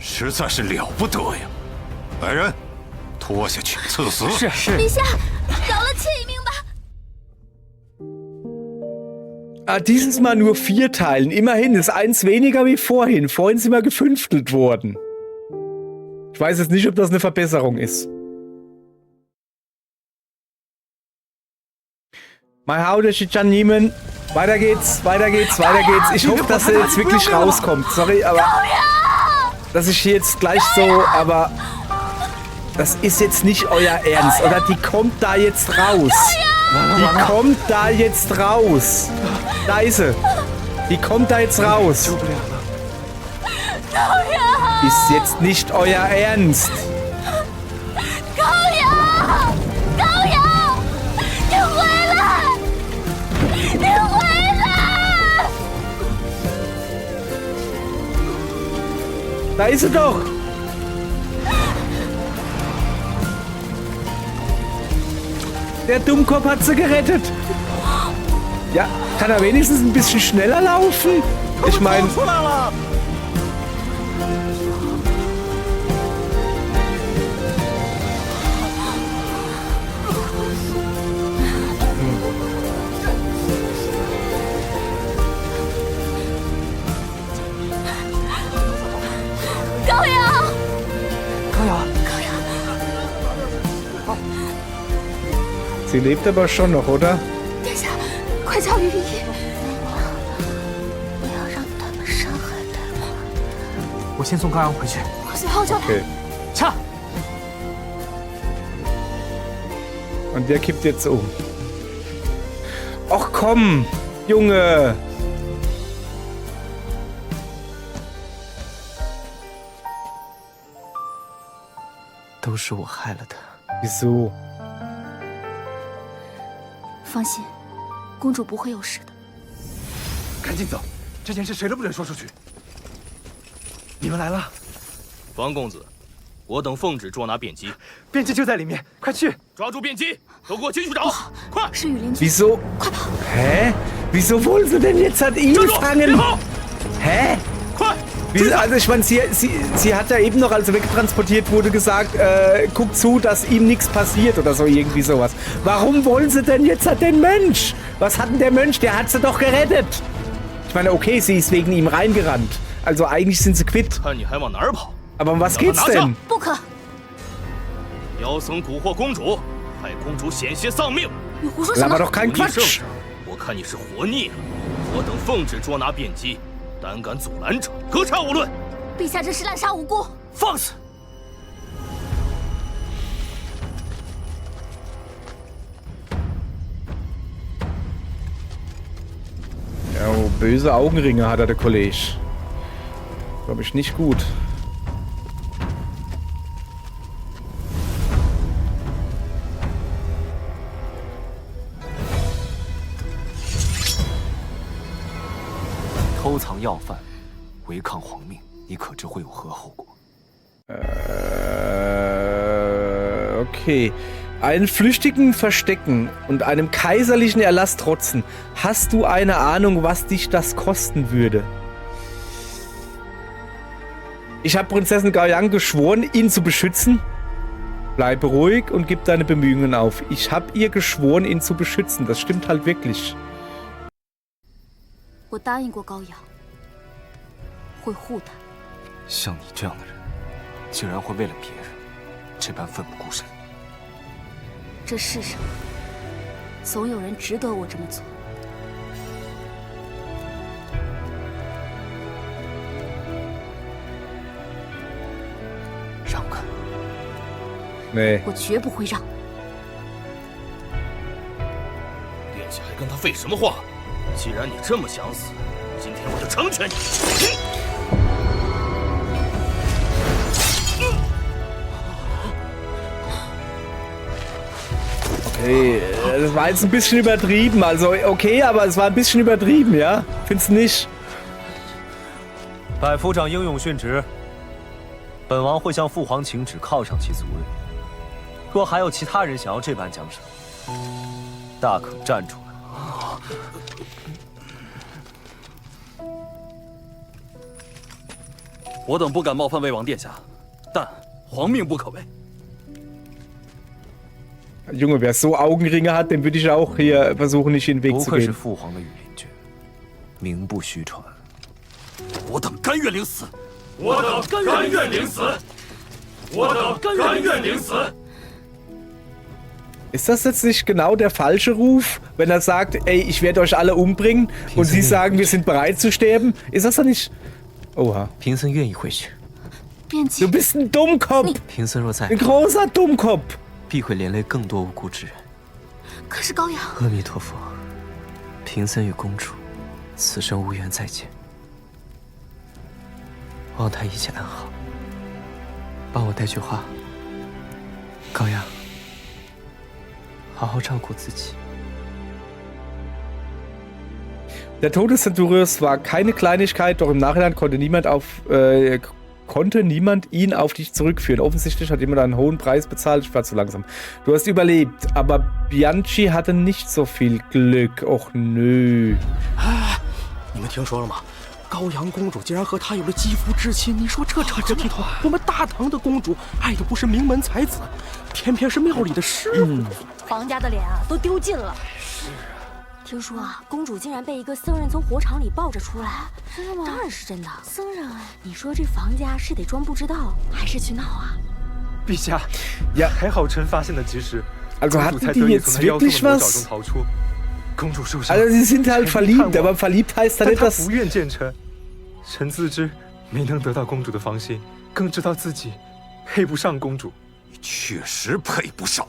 实在是了不得呀！来人，拖下去赐死。是。陛下，饶了妾一命吧。Dieses Mal nur 4 Teilen. Immerhin ist 1 weniger wie vorhin. Vorhin sind wir gefünftelt worden. Ich weiß jetzt nicht, ob das eine Verbesserung ist. Mein Haut ist Jan Niemann. Weiter geht's. Ich hoffe, dass er jetzt wirklich rauskommt. Sorry, aber dass ich hier jetzt gleich so, aber das ist jetzt nicht euer Ernst, oder? Die kommt da jetzt raus. Die kommt da jetzt raus. Da ist sie. Die kommt da jetzt raus. Ist jetzt nicht euer Ernst. 高阳，高阳，你回来！你回来！ Da ist sie doch. Der Dummkopf hat sie gerettet. Ja, kann er wenigstens ein bisschen schneller laufen? Ich meine... Sie lebt aber schon noch, oder? 殿下，快叫御医！不要让他们伤害他。我先送高阳回去。我随后就来。Okay. 撤。 Und der kippt jetzt um. Och komm, Junge! 都是我害了他。 Wieso? 放心，公主不会有事的。赶紧走，这件事谁都不准说出去。你们来了，方公子，我等奉旨捉拿便机，便机就在里面，快去！抓住便机，都给我进去找，快！是羽林君， Wieso? 快跑！ Hä? Wieso wollen sie denn jetzt an ihn 站住！ fangen? 别跑！ Hä? 快！ Wieso, also ich meine, sie hat ja eben noch, als er wegtransportiert wurde, gesagt, guck zu, dass ihm nichts passiert oder so, irgendwie sowas. Warum wollen sie denn jetzt den Mönch? Was hat denn der Mönch? Der hat sie doch gerettet. Ich meine, okay, sie ist wegen ihm reingerannt. Also eigentlich sind sie quitt. 看你还往哪儿跑！ Aber um was geht's 让他拿下 denn? 不可！ 妖僧蛊惑公主，害公主险些丧命。你胡说什么 Laber？doch kein 忤逆圣 Quatsch. 旨，我看你是活腻了。我等奉旨捉拿便机，胆敢阻拦者，格杀勿论。 陛下这是滥杀无辜！放肆！ Ja, oh, böse Augenringe hat er, der Kollege. Glaube ich nicht gut. Okay. Einen Flüchtigen verstecken und einem kaiserlichen Erlass trotzen. Hast du eine Ahnung, was dich das kosten würde? Ich habe Prinzessin Gao Yang geschworen, ihn zu beschützen. Bleibe ruhig und gib deine Bemühungen auf. Ich habe ihr geschworen, ihn zu beschützen. Das stimmt halt wirklich. 我答应过高阳，会护他。像你这样的人，竟然会为了别人这般奋不顾身。 这世上总有人值得我这么做。让开！ Nee. 我绝不会让。殿下还跟他废什么话？既然你这么想死，今天我就成全你。 Okay, das war jetzt ein bisschen übertrieben. Also, okay, aber es war ein bisschen übertrieben, ja? Findest du nicht? 百夫长英勇殉职，本王会向父皇请旨，犒赏其族人。若还有其他人想要这般奖赏，大可站出来。我等不敢冒犯魏王殿下，但皇命不可违。 Junge, wer so Augenringe hat, dem würde ich auch hier versuchen, nicht in den Weg 不 zu 愧是 gehen. 父皇的羽林诀，名不虚传。我等甘愿领死，我等甘愿领死，我等甘愿领死。 Ist das jetzt nicht genau der falsche Ruf, wenn er sagt, ey, ich werde euch alle umbringen und sie sagen, wir sind bereit zu sterben? Ist das doch nicht... Oha. 贫僧愿意回去。便骑 Du bist ein Dummkopf! 贫僧若在 Ein，großer Dummkopf! 必会连累更多无辜之人。可是高阳，阿弥陀佛，贫僧与公主此生无缘再见，望她一切安好。帮我带句话，高阳，好好照顾自己。 Der Tod des Centurions war keine Kleinigkeit, doch im Nachhinein konnte niemand ihn auf dich zurückführen. Offensichtlich hat jemand einen hohen Preis bezahlt. Ich war zu langsam. Du hast überlebt, aber Bianchi hatte nicht so viel Glück. Och nö. 你们听说了吗？高阳公主竟然和他有了肌肤之亲，你说这扯什么头？我们大唐的公主爱的不是名门才子，偏偏是庙里的师傅。皇家的脸啊都丢尽了。是啊。听说啊，公主竟然被一个僧人从火场里抱着出来。真的吗？当然是真的。僧人啊，你说这房家是得装不知道，还是去闹啊？陛下， Ja. 还好臣发现了及时， Also 公主 hatten 才 die 得以 jetzt 从她腰痛的 wirklich 魔爪中 was? 逃出。公主受伤， Also sie sind halt verliebt, aber verliebt heißt dann 但 nicht, 她 dass... 不愿见臣。臣自知没能得到公主的芳心，更知道自己配不上公主。你确实配不上。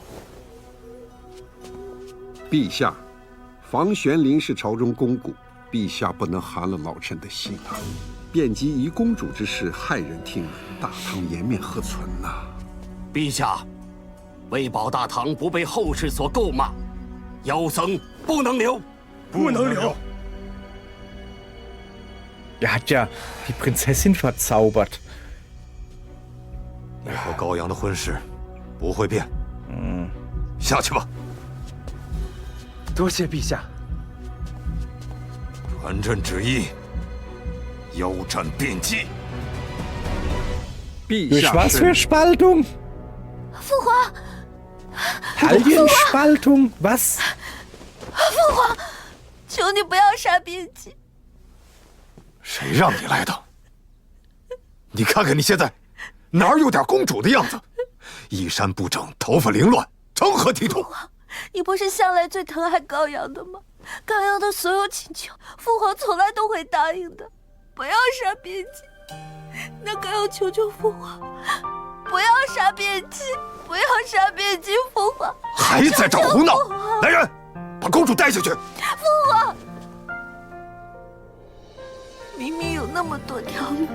陛下，房玄龄是朝中公古，陛下不能寒了老臣的心啊！遍及遗公主之事，骇人听闻，大唐颜面何存呐？陛下，为保大唐不被后世所诟骂，妖僧不能留，不能留。 Er hat ja die Prinzessin verzaubert. 你和高阳的婚事不会变。下去吧。多谢陛下。传朕旨意，腰斩遍计。陛 Durch 下 was für Spaltung? 父皇， Hallienspaltung? Was? 父皇，求你不要杀边姬。 谁让你来的？你看看你现在，哪儿有点公主的样子？衣衫不整，头发凌乱，成何体统？你不是向来最疼爱高阳的吗？高阳的所有请求，父皇从来都会答应的。不要杀边姬，那高阳求求父皇，不要杀边姬，不要杀边姬，父皇！还在这胡闹！来人，把公主带下去！父皇。 明明有那么多条路，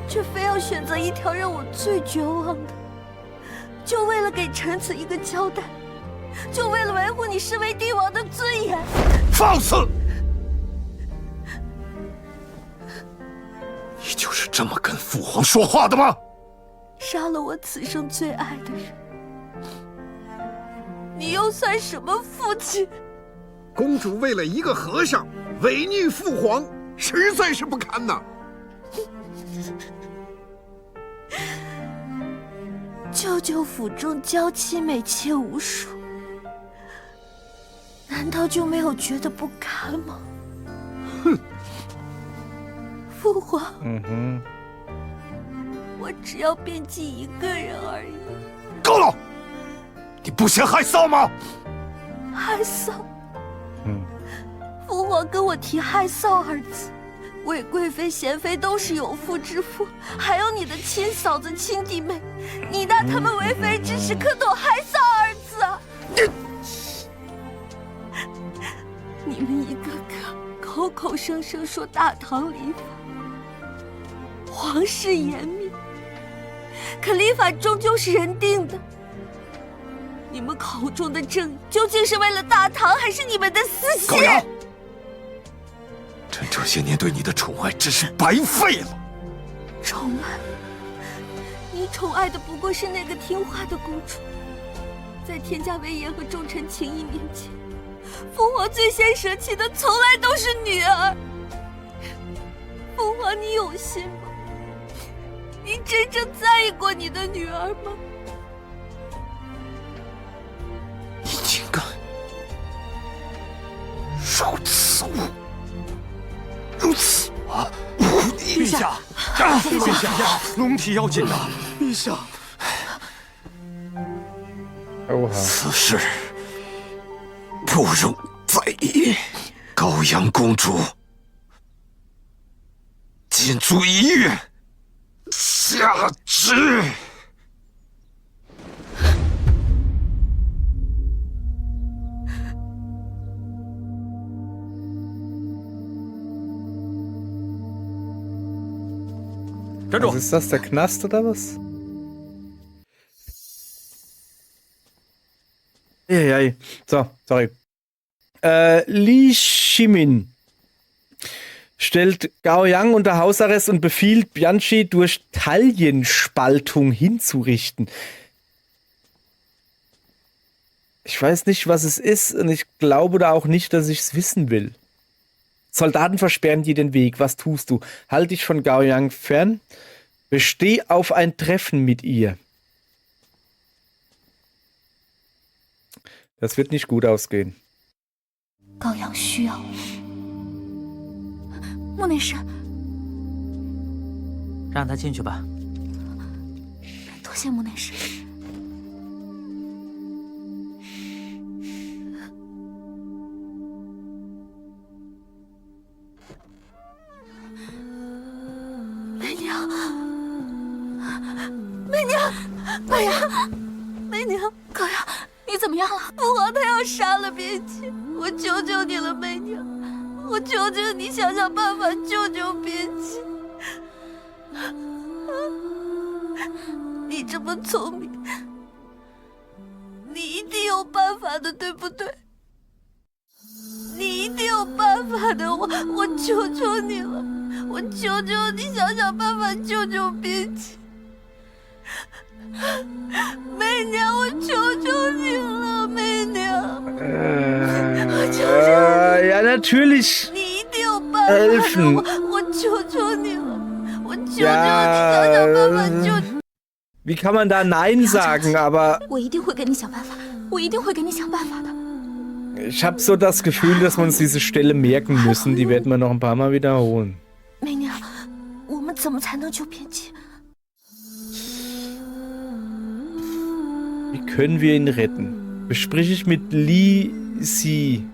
却非要选择一条让我最绝望的，就为了给臣子一个交代，就为了维护你身为帝王的尊严。放肆！你就是这么跟父皇说话的吗？杀了我此生最爱的人，你又算什么父亲？公主为了一个和尚违逆父皇。 实在是不堪呐！舅舅府中娇妻美妾无数，难道就没有觉得不堪吗？哼！父皇，我只要遍及一个人而已。够了！你不嫌害臊吗？害臊？父皇跟我提害臊二字，韦贵妃、贤妃都是有妇之夫，还有你的亲嫂子、亲弟妹，你拿他们为妃之时，可懂害臊二字啊？你们一个个口口声声说大唐礼法，皇室严明，可礼法终究是人定的。你们口中的正义，究竟是为了大唐，还是你们的私心？高阳，朕这些年对你的宠爱真是白费了。宠爱？你宠爱的不过是那个听话的公主。在天下威严和重臣情谊面前，父皇最先舍弃的从来都是女儿。父皇，你有心吗？你真正在意过你的女儿吗？你竟敢如此如此啊！陛下，陛下，龙体要紧呐！陛下，此事不容再议。高阳公主仅足1月，下旨。站住！ Was ist das, der Knast oder was? Eieiei. So, sorry. Li Shimin stellt Gao Yang unter Hausarrest und befiehlt Bianchi durch Taillenspaltung hinzurichten. Ich weiß nicht, was es ist und ich glaube da auch nicht, dass ich es wissen will. Soldaten versperren dir den Weg. Was tust du? Halt dich von Gao Yang fern. Besteh auf ein Treffen mit ihr. Das wird nicht gut ausgehen. 高阳需要我。穆内侍，让他进去吧。多谢穆内侍。媚娘，媚娘，高阳，媚娘，高阳，你怎么样了？父皇他要杀了边妻，我求求你了，媚娘，我求求你想想办法救救边妻。你这么聪明，你一定有办法的，对不对？你一定有办法的，我求求你了，我求求你想想办法救救边妻。媚娘，我求求你了，媚娘，我求求你。Ja, natürlich. 你一定有办法的，我求求你了，我求求你想想办法救。Wie kann man da Nein sagen, aber 我一定会给你想办法，我一定会给你想办法的。 ich habe so das Gefühl, dass wir uns diese Stelle merken müssen. Die werden wir noch ein paar Mal wiederholen. 媚娘，我们怎么才能救边妻？ Wie können wir ihn retten? Bespreche ich mit Lizzie.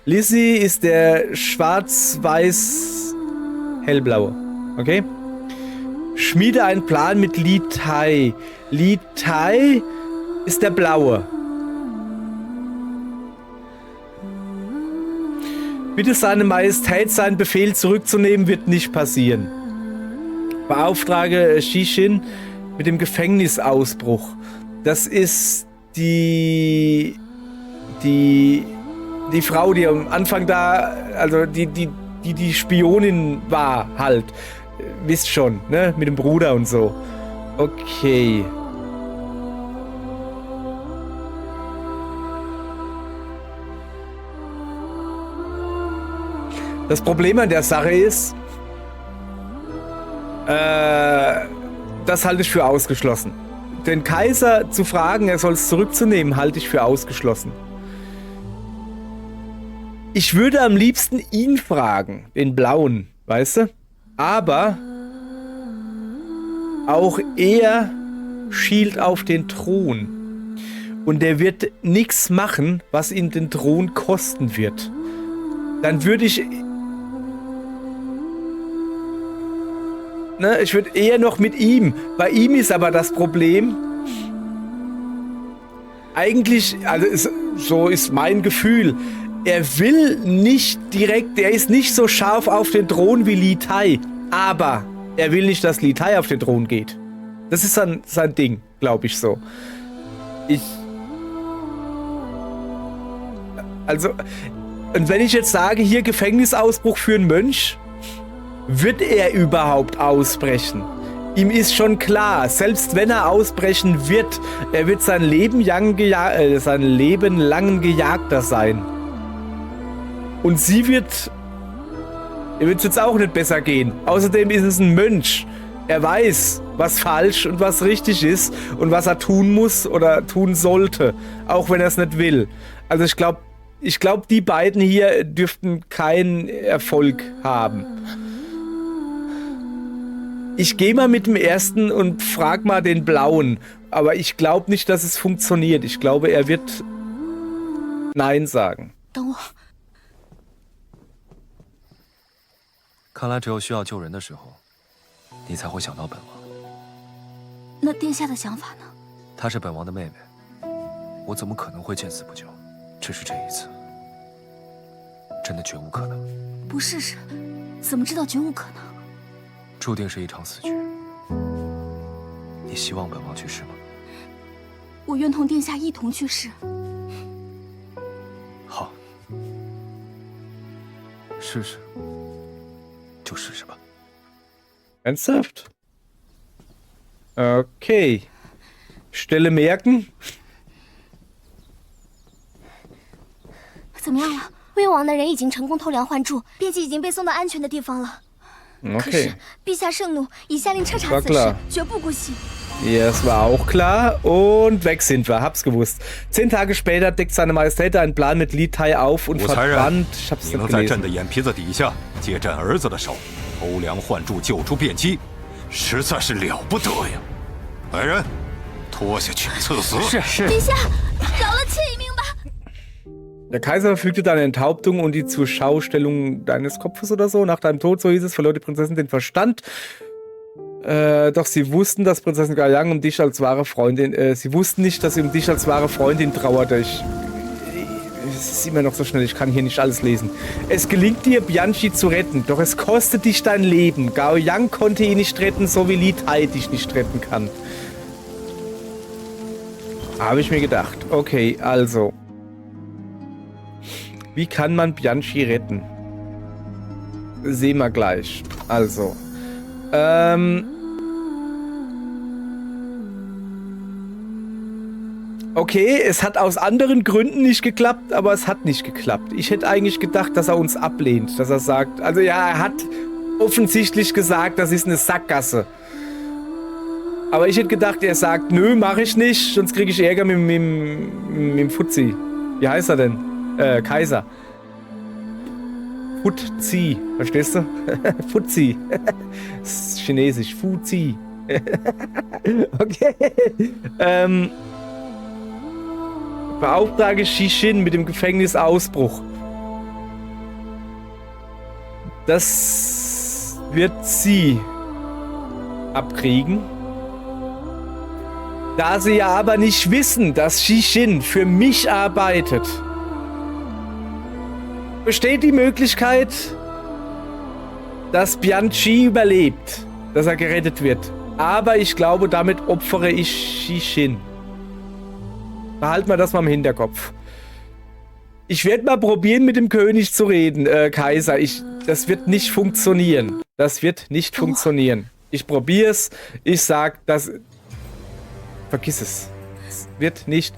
Lizzie ist der schwarz-weiß-hellblaue. Okay? Schmiede einen Plan mit Li Tai. Li Tai ist der blaue. Bitte seine Majestät, seinen Befehl zurückzunehmen, wird nicht passieren. Beauftrage Shishin mit dem Gefängnisausbruch. Das ist die Frau, die am Anfang da, also die Spionin war halt. Wisst schon, ne? Mit dem Bruder und so. Okay. Das Problem an der Sache ist, das halte ich für ausgeschlossen. Den Kaiser zu fragen, er soll es zurückzunehmen, halte ich für ausgeschlossen. Ich würde am liebsten ihn fragen, den Blauen, weißt du? Aber auch er schielt auf den Thron. Und der wird nichts machen, was ihn den Thron kosten wird. Dann würde ich... Ne, ich würde eher noch mit ihm. Bei ihm ist aber das Problem... Eigentlich, also so ist mein Gefühl... Er will nicht direkt, er ist nicht so scharf auf den Thron wie Li Tai, aber er will nicht, dass Li Tai auf den Thron geht. Das ist sein Ding, glaube ich so. Also, und wenn ich jetzt sage, hier Gefängnisausbruch für einen Mönch, wird er überhaupt ausbrechen? Ihm ist schon klar, selbst wenn er ausbrechen wird, er wird sein Leben lang Gejagter sein. Und sie wird... Ihr wird es jetzt auch nicht besser gehen. Außerdem ist es ein Mönch. Er weiß, was falsch und was richtig ist und was er tun muss oder tun sollte, auch wenn er es nicht will. Also ich glaube, die beiden hier dürften keinen Erfolg haben. Ich gehe mal mit dem ersten und frag mal den blauen, aber ich glaube nicht, dass es funktioniert. Ich glaube, er wird Nein sagen. 等我。看来只有需要救人的时候，你才会想到本王。那殿下的想法呢？她是本王的妹妹，我怎么可能会见死不救？只是这一次，真的绝无可能。不试试，怎么知道绝无可能？注定是一场死局。你希望本王去试吗？我愿同殿下一同去试。好，试试，就试试吧。 Ernsthaft? Okay. Stelle merken. 怎么样了？魏王的人已经成功偷梁换柱，编辑已经被送到安全的地方了。可是 Okay. 陛下盛怒，已下令彻查 War 此事 klar.，绝不姑息。 Ja, es war auch klar. Und weg sind wir. Hab's gewusst. 10 Tage später deckt seine Majestät einen Plan mit Li Tai auf und 武才人 verbannt. Ich hab's 你 nicht 能在朕 gelesen. 的眼皮子底下借朕儿子的手偷梁换柱救出卞姬，实在是了不得呀！来人，拖下去赐死！是。陛下，饶了妾一命吧。 Der Kaiser verfügte deine Enthauptung und die Zurschaustellung deines Kopfes oder so. Nach deinem Tod, so hieß es, verlor die Prinzessin den Verstand. Doch sie wussten, dass Prinzessin Gaoyang um dich als wahre Freundin, sie wussten nicht, dass sie um dich als wahre Freundin trauerte. Es ist immer noch so schnell, ich kann hier nicht alles lesen. Es gelingt dir, Bianchi zu retten, doch es kostet dich dein Leben. Gaoyang konnte ihn nicht retten, so wie Li Tai dich nicht retten kann. Habe ich mir gedacht. Okay, also. Wie kann man Bianchi retten? Sehen wir gleich. Also. Okay, es hat aus anderen Gründen nicht geklappt, aber es hat nicht geklappt. Ich hätte eigentlich gedacht, dass er uns ablehnt, dass er sagt, also ja, er hat offensichtlich gesagt, das ist eine Sackgasse. Aber ich hätte gedacht, er sagt, nö, mach ich nicht, sonst kriege ich Ärger mit dem Fuzzi. Wie heißt er denn? Kaiser. Fuzzi, verstehst du? Fuzzi. Das ist chinesisch. Fuzzi. Okay. Beauftrage Xixin mit dem Gefängnisausbruch. Das wird sie abkriegen. Da sie ja aber nicht wissen, dass Xixin für mich arbeitet, besteht die Möglichkeit, dass Bianchi überlebt, dass er gerettet wird. Aber ich glaube, damit opfere ich Xixin. Behalten wir das mal im Hinterkopf. Ich werde mal probieren, mit dem König zu reden, Kaiser. Das wird nicht funktionieren. Das wird nicht funktionieren. Ich probiere es. Ich sag, das... Vergiss es. Es wird nicht...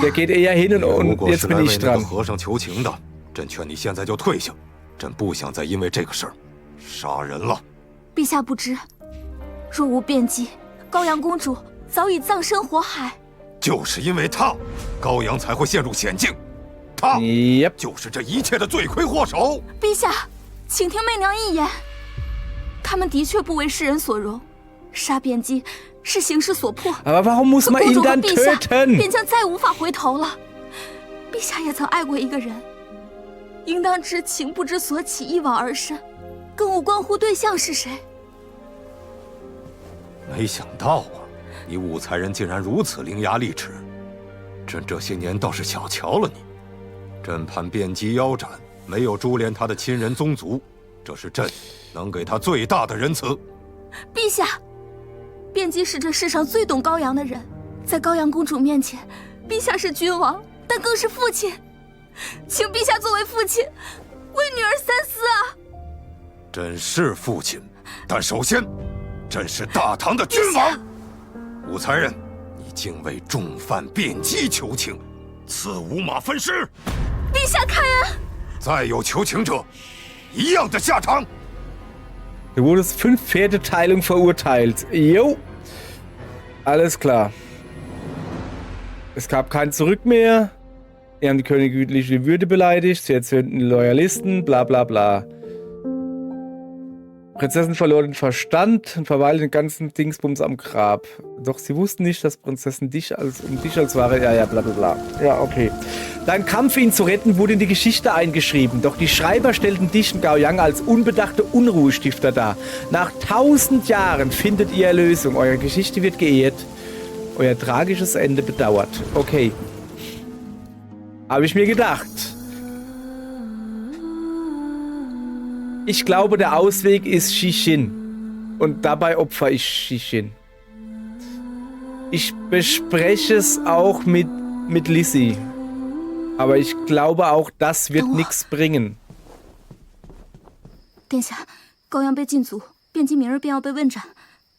Der geht eher hin und jetzt bin ich dran. 和尚求情的，朕劝你现在就退下。朕不想再因为这个事儿杀人了。陛下不知，若无卞姬，高阳公主早已葬身火海。 就是因为他，高阳才会陷入险境。他就是这一切的罪魁祸首。陛下，请听媚娘一言。他们的确不为世人所容，杀卞姬是形势所迫。Aber warum muss man ihn dann töten？ 便将再无法回头了。陛下也曾爱过一个人，应当知情不知所起，一往而深，更无关乎对象是谁。没想到啊！ 你武才人竟然如此伶牙俐齿，朕这些年倒是小瞧了你。朕判卞姬腰斩，没有株连他的亲人宗族，这是朕能给他最大的仁慈。陛下，卞姬是这世上最懂高阳的人，在高阳公主面前，陛下是君王，但更是父亲，请陛下作为父亲，为女儿三思啊！朕是父亲，但首先，朕是大唐的君王。 武才人，你竟为重犯卞姬求情，赐五马分尸。陛下开恩！再有求情者，一样的下场。Du wurdest 5 Pferdeteilung verurteilt. Jo. Alles klar. Es gab kein Zurück mehr. Sie haben die königliche Würde beleidigt. Sie erzürnten die Loyalisten. Bla bla bla. Prinzessin verlor den Verstand und verweilte den ganzen Dingsbums am Grab. Doch sie wussten nicht, dass Prinzessin dich als wahre... Ja, bla bla bla. Ja, okay. Dein Kampf, ihn zu retten, wurde in die Geschichte eingeschrieben. Doch die Schreiber stellten dich und Gao Yang als unbedachte Unruhestifter dar. Nach 1000 Jahren findet ihr Erlösung. Eure Geschichte wird geehrt. Euer tragisches Ende bedauert. Okay. Habe ich mir gedacht. Ich glaube, der Ausweg ist Xixin. Und dabei opfer ich Xixin. Ich bespreche es auch mit Lissy. Aber ich glaube auch, das wird nichts bringen. 殿下，高阳被禁足，辩机明日便要被问斩。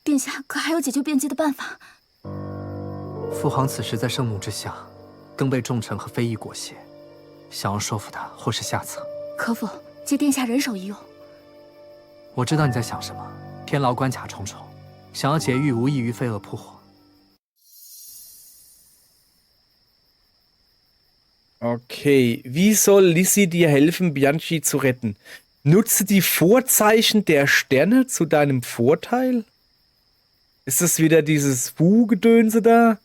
殿下可还有解救辩机的办法？父皇此时在圣母之下，更被重臣和非议裹挟，想要说服他，或是下策。可否借殿下人手一用？我知道你在想什么，天牢关卡重重，想要劫狱无异于飞蛾扑火。 Okay, wie soll Lissy dir helfen, Bianchi zu retten? Nutze die Vorzeichen der Sterne zu deinem Vorteil? Ist das wieder dieses Wu-Gedönse da?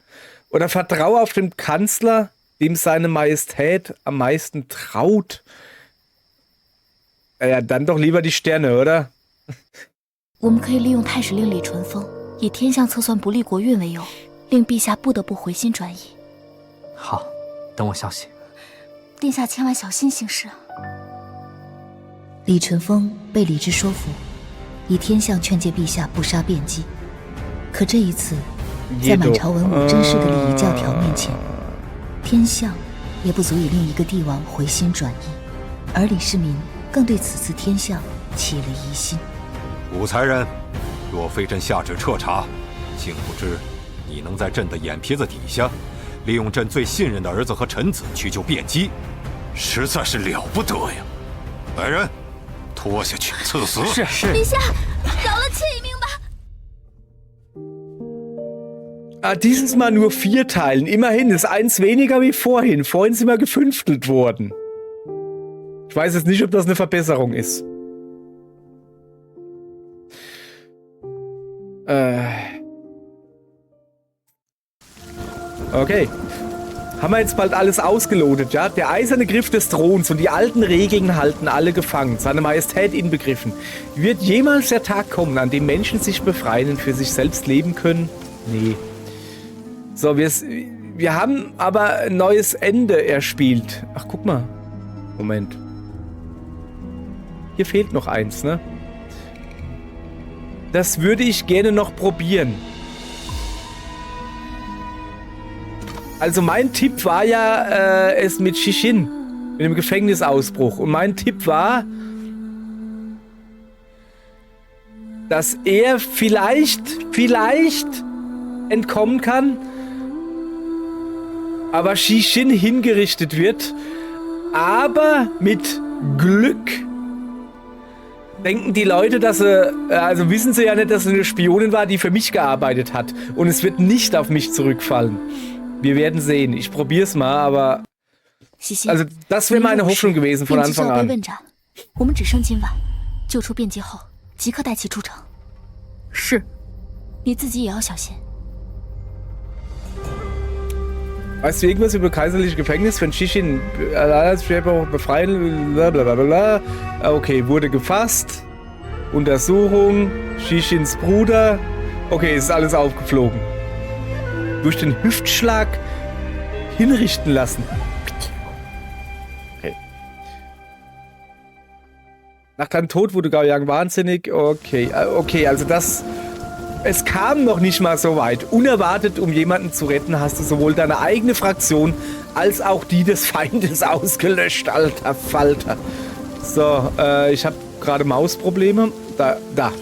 Oder vertraue auf den Kanzler, dem seine Majestät am meisten traut? Ja, dann doch lieber die Sterne, oder? 我们可以利用太史令李淳风以天象测算不利国运为由，令陛下不得不回心转意。好，等我消息。殿下千万小心行事啊！李淳风被李治说服，以天象劝诫陛下不杀卞姬。可这一次，在满朝文武珍视的礼仪教条面前，天象也不足以令一个帝王回心转意，而李世民更对此次天象起了疑心。武才人，若非朕下旨彻查，竟不知你能在朕的眼皮子底下，利用朕最信任的儿子和臣子去救卞姬，实在是了不得呀！来人，拖下去赐死。是。陛下，饶了妾一命吧。 Dieses Mal nur 4 Teilen. Immerhin ist 1 weniger wie vorhin. Vorhin sind wir gefünftelt worden. Ich weiß jetzt nicht, ob das eine Verbesserung ist. Okay. Haben wir jetzt bald alles ausgelotet, ja? Der eiserne Griff des Throns und die alten Regeln halten alle gefangen, seine Majestät inbegriffen. Wird jemals der Tag kommen, an dem Menschen sich befreien und für sich selbst leben können? Nee. So, wir haben aber ein neues Ende erspielt. Ach, guck mal. Moment. Hier fehlt noch eins, ne? Das würde ich gerne noch probieren. Also mein Tipp war ja es mit Xixin, mit dem Gefängnisausbruch. Und mein Tipp war, dass er vielleicht entkommen kann, aber Xixin hingerichtet wird. Aber mit Glück denken die Leute, dass sie, also wissen sie ja nicht, dass sie eine Spionin war, die für mich gearbeitet hat. Und es wird nicht auf mich zurückfallen. Wir werden sehen. Ich probier's mal, aber... Also das wäre meine Hoffnung gewesen von Anfang an. 我们只剩今晚，救出卞姬后，即刻带其出城。是，你自己也要小心。 Weißt du irgendwas über kaiserliche Gefängnis, wenn Xixin befreien? Blablabla. Okay, wurde gefasst. Untersuchung. Xixins Bruder. Okay, ist alles aufgeflogen. Durch den Hüftschlag hinrichten lassen. Okay. Nach deinem Tod wurde Gao Yang wahnsinnig. Okay, okay, also das... Es kam noch nicht mal so weit. Unerwartet, um jemanden zu retten, hast du sowohl deine eigene Fraktion als auch die des Feindes ausgelöscht, alter Falter. So, ich habe gerade Mausprobleme. Da.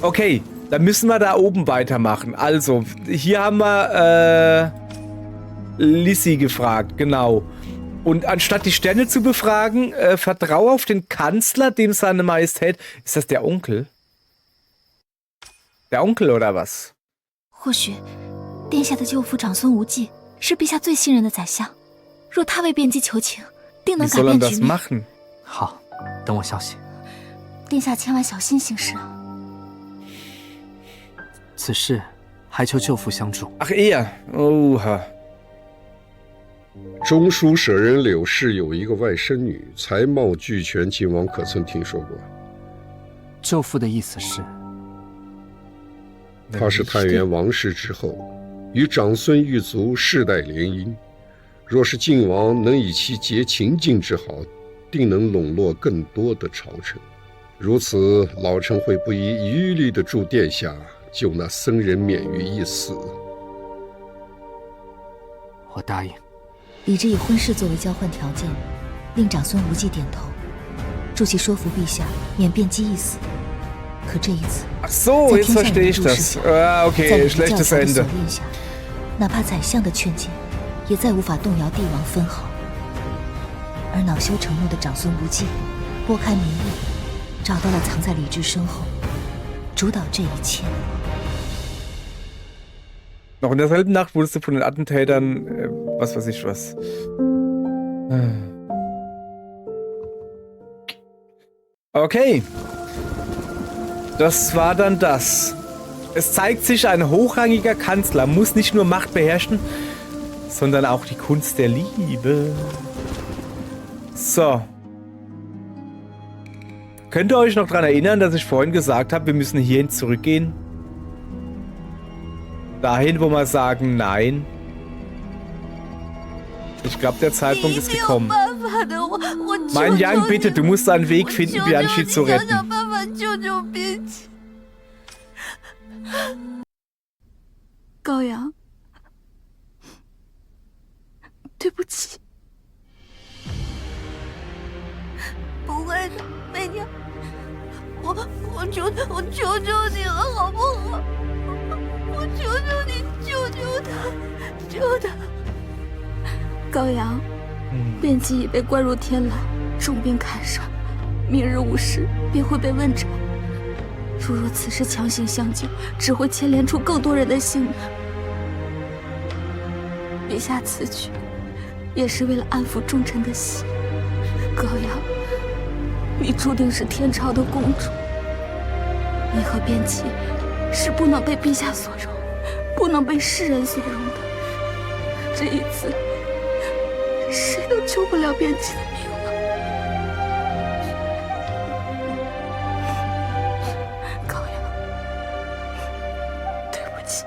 Okay, dann müssen wir da oben weitermachen. Also, hier haben wir Lissy gefragt, genau. Und anstatt die Sterne zu befragen, vertraue auf den Kanzler, dem seine Majestät... Ist das der Onkel? Der Onkel oder was？ 或许，殿下的舅父长孙无忌是陛下最信任的宰相，若他为卞姬求情，定能改变局面。好，等我消息。殿下千万小心行事啊！此事还求舅父相助。Ach er， 哦哈。中书舍人柳氏有一个外甥女，才貌俱全，秦王可曾听说过？舅父的意思是，她是太原王氏之后，与长孙玉族世代联姻。若是晋王能以其结秦晋之好，定能笼络更多的朝臣。如此，老臣会不遗余力地助殿下救那僧人免于一死。我答应。李治以婚事作为交换条件，令长孙无忌点头，助其说服陛下免卞姬一死。可这一次， So, jetzt verstehe ich das. Okay, schlechtes Ende. 哪怕宰相的劝谏，也再无法动摇帝王分毫。而恼羞成怒的长孙无忌，拨开迷雾，找到了藏在李治身后，主导这一切。Noch in derselben Nacht wurdest du von den Attentätern, was weiß ich was. Okay. Das war dann das. Es zeigt sich, ein hochrangiger Kanzler muss nicht nur Macht beherrschen, sondern auch die Kunst der Liebe. So. Könnt ihr euch noch daran erinnern, dass ich vorhin gesagt habe, wir müssen hierhin zurückgehen? Dahin, wo wir sagen Nein. Ich glaube, der Zeitpunkt ist gekommen. Mein Yang, bitte, du musst einen Weg finden, Bianchi zu retten. Gao Yang， 对不起，不会的，媚娘，我求求你了，好不好？我求求你，救他，救他！高阳，卞姬已被关入天牢，重病看守，明日午时便会被问斩。如若此时强行相救，只会牵连出更多人的性命。陛下此举，也是为了安抚众臣的心。高阳，你注定是天朝的公主，你和卞姬是不能被陛下所容，不能被世人所容的。这一次，谁都救不了卞姬的命了。高阳，对不起。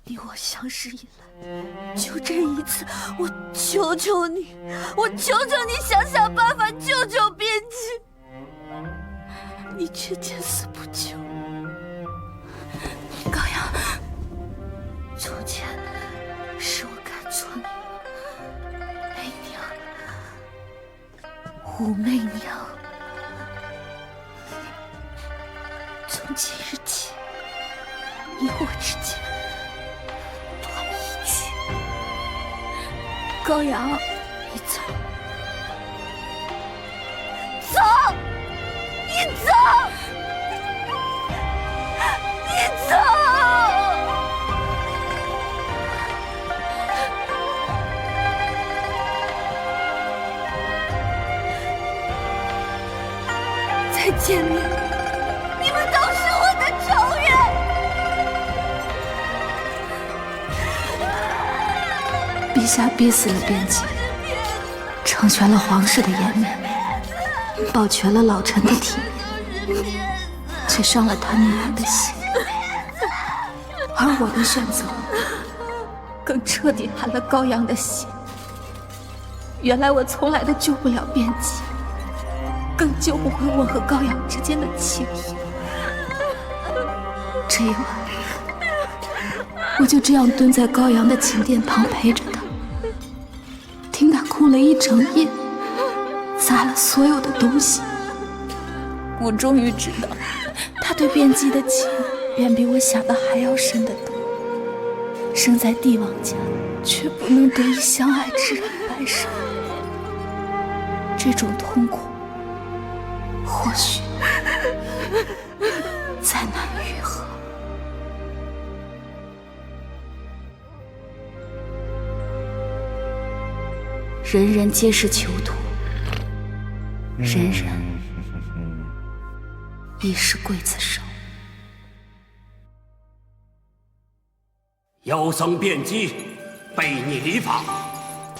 你我相识以来，就这一次，我求求你，想想办法救救卞姬。你却见死不救。高阳，从前是我看错你了，媚娘，武媚娘。从今日起，你我之间断一句。高阳，你走，走。你走！你走！再见面，你们都是我的仇人！陛下逼死了卞姬，成全了皇室的颜面，保全了老臣的体面，却伤了他女儿的心。而我的选择，更彻底寒了高阳的心。原来我从来都救不了卞姬，更救不回我和高阳之间的情谊。这一晚，我就这样蹲在高阳的寝殿旁陪着他，听他哭了一整夜，砸了所有的东西。我终于知道，他对卞姬的情远比我想的还要深得多。生在帝王家，却不能得以相爱之人般。晚上，这种痛苦或许再难愈合。人人皆是囚徒，人人亦是刽子手。妖僧辩机，悖逆礼法，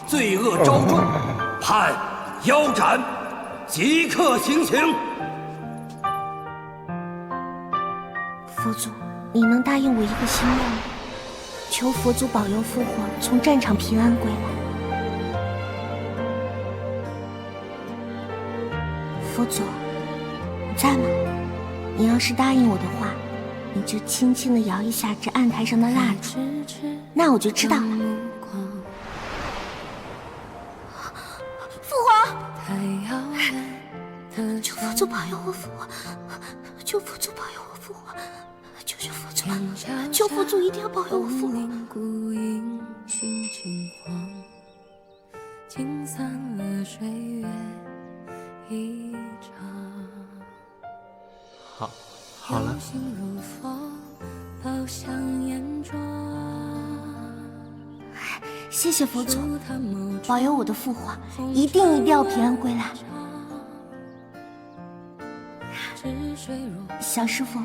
罪恶昭著，判腰斩，即刻行刑。佛祖，你能答应我一个心愿吗？求佛祖保佑父皇从战场平安归来。佛祖，你在吗？你要是答应我的话，你就轻轻地摇一下这案台上的蜡烛，那我就知道了。父皇，求佛祖保佑我父皇，求佛祖保佑我父皇，求求佛祖了，求佛祖一定要保佑我父皇。惊散了岁月一场。好了。谢谢佛祖，保佑我的父皇一定要平安归来。小师傅，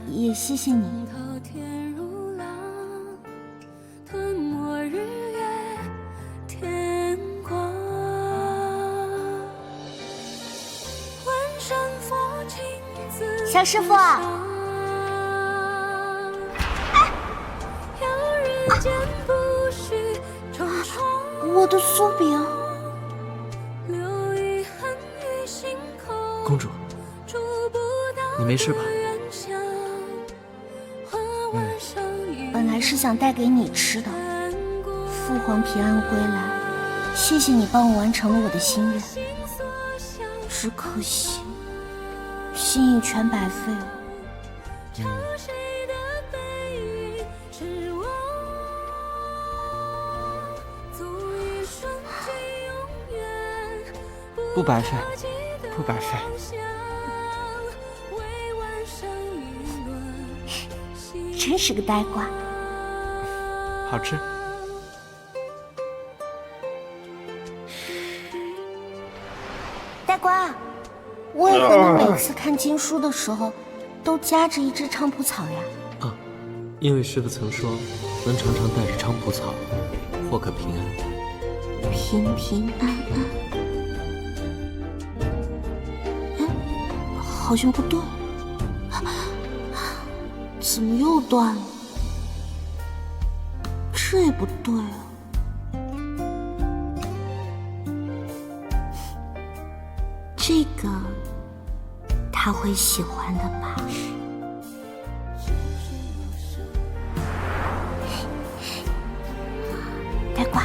也谢谢你。小师傅，我的酥饼。公主，你没事吧？本来是想带给你吃的。父皇平安归来，谢谢你帮我完成了我的心愿。只可惜心意全白费了。不白费，不白费。真是个呆瓜。好吃。呆瓜，为何你每次看经书的时候都夹着一只菖蒲草呀？因为师傅曾说，能常常带着菖蒲草，或可平安。平平安安。好像不对，怎么又断了？这也不对啊！这个他会喜欢的吧？呆瓜。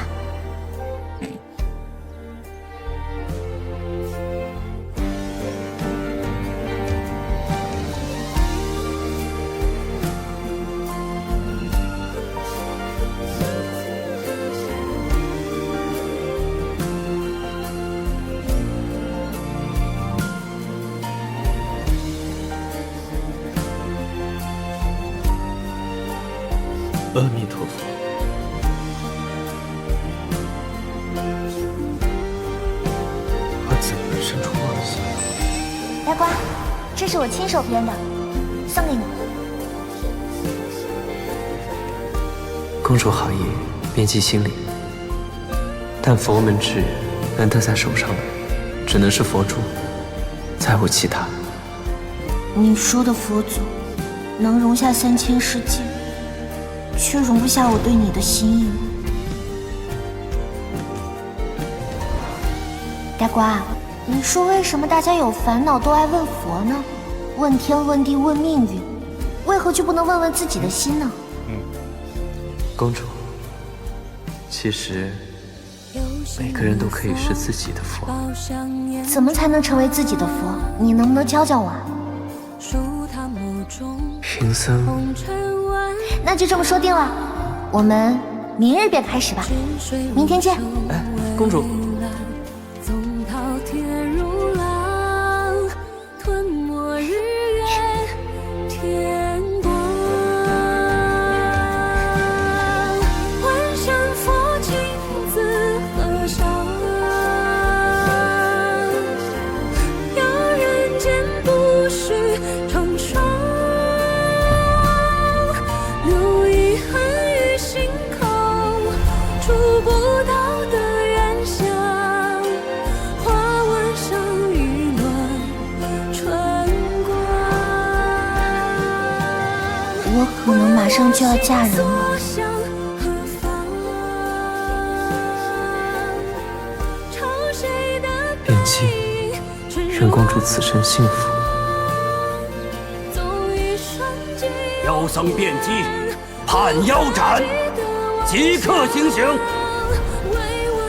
阿弥陀佛。我怎么生出妄想？呆瓜，这是我亲手编的，送给你。公主好意，便记心里。但佛门之人能得在手上的，只能是佛珠，再无其他。你说的佛祖，能容下3000世界，却容不下我对你的心意吗？呆瓜，你说为什么大家有烦恼都爱问佛呢？问天问地问命运，为何就不能问问自己的心呢？公主，其实每个人都可以是自己的佛。怎么才能成为自己的佛？你能不能教教我啊？贫僧，那就这么说定了，我们明日便开始吧。明天见。公主。总滔天如浪，吞没日月天光。万山佛镜自河上，要人间不许成双。留遗憾于心口，触不到的远乡，花纹上雨暖春光。我可能马上就要嫁人了。便姬，愿公主此生幸福。妖僧辩机，判腰斩，即刻行刑。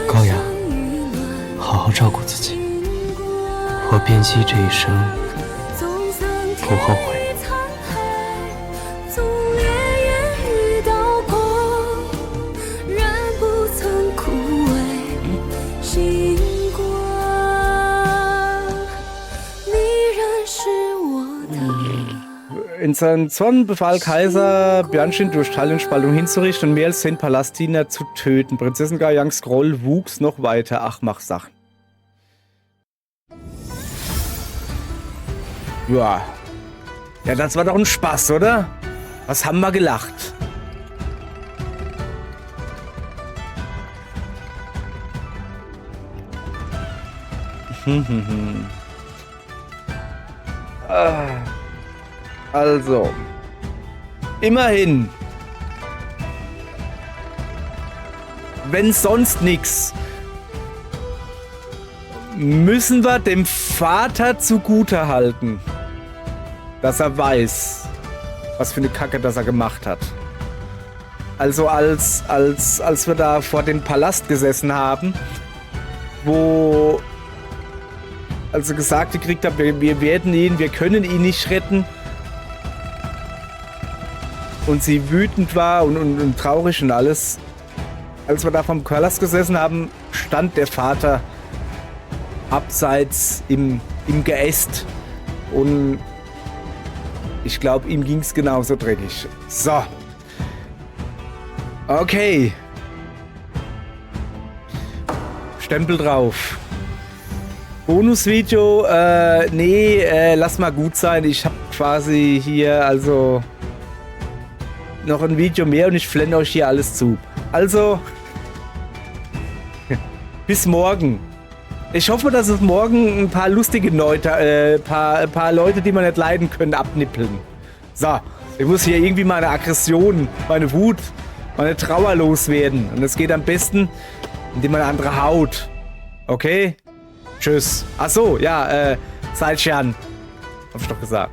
高阳，好好照顾自己。我辩机这一生不后悔。纵烈焰与刀光，仍不曾枯萎星光。你仍是我的。In seinem Zorn befahl Kaiser Bianchen durch Teilungsspaltung hinzurichten und mehr als 10 Palastdiener zu töten. Prinzessin Gaoyangs Groll wuchs noch weiter. Ach, mach Sachen. Ja. Ja, das war doch ein Spaß, oder? Was haben wir gelacht? Also, immerhin, wenn sonst nichts, müssen wir dem Vater zugutehalten, dass er weiß, was für eine Kacke das er gemacht hat. Also als wir da vor dem Palast gesessen haben, wo also gesagt gekriegt haben, wir können ihn nicht retten. Und sie wütend war und traurig und alles. Als wir da vom Palast gesessen haben, stand der Vater abseits im Geäst. Und ich glaube, ihm ging es genauso dreckig. So. Okay. Stempel drauf. Bonusvideo, nee, lass mal gut sein. Ich habe quasi hier also noch ein Video mehr und ich flenne euch hier alles zu. Also, bis morgen. Ich hoffe, dass es morgen ein paar lustige Leute, paar Leute, die man nicht leiden können, abnippeln. So, ich muss hier irgendwie meine Aggression, meine Wut, meine Trauer loswerden. Und das geht am besten, indem man andere haut. Okay? Tschüss. Ach so, ja, Seidschan. Hab ich doch gesagt.